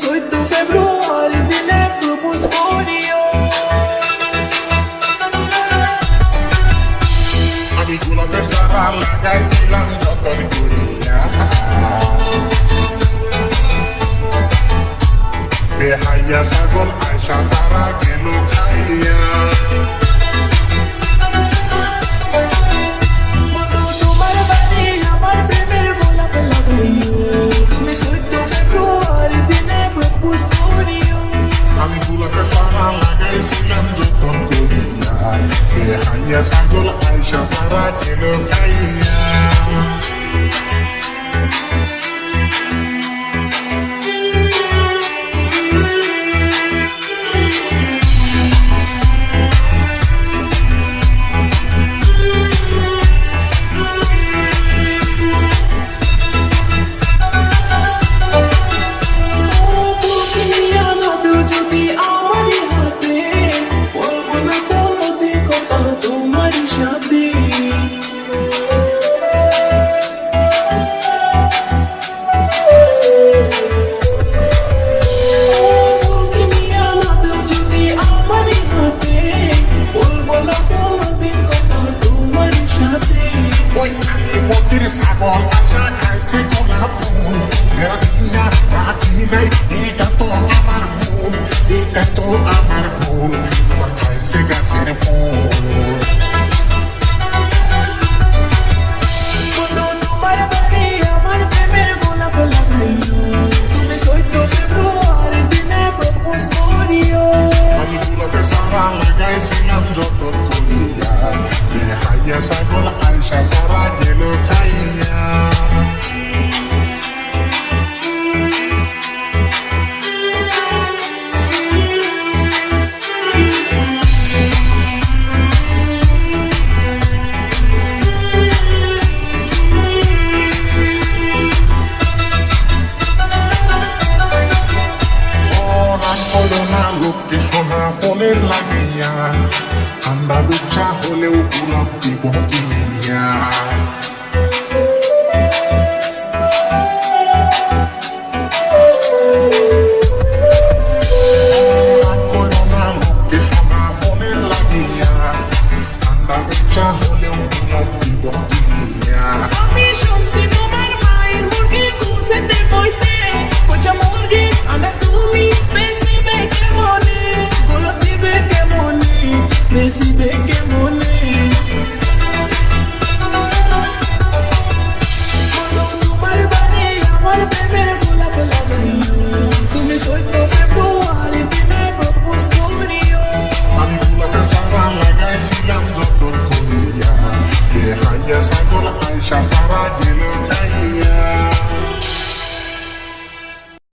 18 ফেব্রুয়ারি দিনে প্রপোজ করিও। আমি গোলাপের চারা লাগাইছিলাম যতন করিয়া, বেহাইয়া ছাগল আয়সা চারা গেল খাইয়া। বন্ধু তোমার বাড়ি আমার প্রেমের গোলাপ লাগাইও, তুমি 18 ফেব্রুয়ারি দিনে প্রপোজ করিও। আমি গোলাপের চারা লাগাইছিলাম যতন করিয়া, বেহাইয়া ছাগল আয়সা চারা গেল খাইয়া। ছাগল আশা খাইছে গোলাপ ফুল, দিয়া রাখি নাই, এটা তো আমার ভুল, এটা তো আমার ভুল, তোমার খাইছে গাছের ফুল। বন্ধু তোমার বাড়ি আমার প্রেমের গোলাপ লাগাইও, তুমি 18 ফেব্রুয়ারি দিনে প্রপোজ করিও। আমি গোলাপের চারা লাগাইছিলাম যতন করিয়া, বেহাইয়া ছাগল আয়সা চারা গেল খাইয়া। লোককে সোনা ফলের লাগিয়া, ঠান্ডা দুচ্ছা হলেও গোলাপ দিব কিনিয়া। লোককে সোনা ফলের লাগিয়া, ঠান্ডা দুচ্ছা হলেও গোলাপ দিব কিনিয়া। আমি শুনছি তোমার মায়ের মুরগি খুঁজতে বইছে, কোচা মুরগি আনা তুমি বেশিবে কেমনে, গোলাপ দিবে কেমনে, বেশিবে কেমনে। তোমার বাড়ি আমার প্রেমের গোলাপ লাগাইও, তুমি 18 ফেব্রুয়ারি দিনে প্রপোজ করিও। আমি গোলাপের চারা লাগাইছিলাম যতন করিয়া, বেহাইয়া ছাগল আয়সা চারা গেল খাইয়া।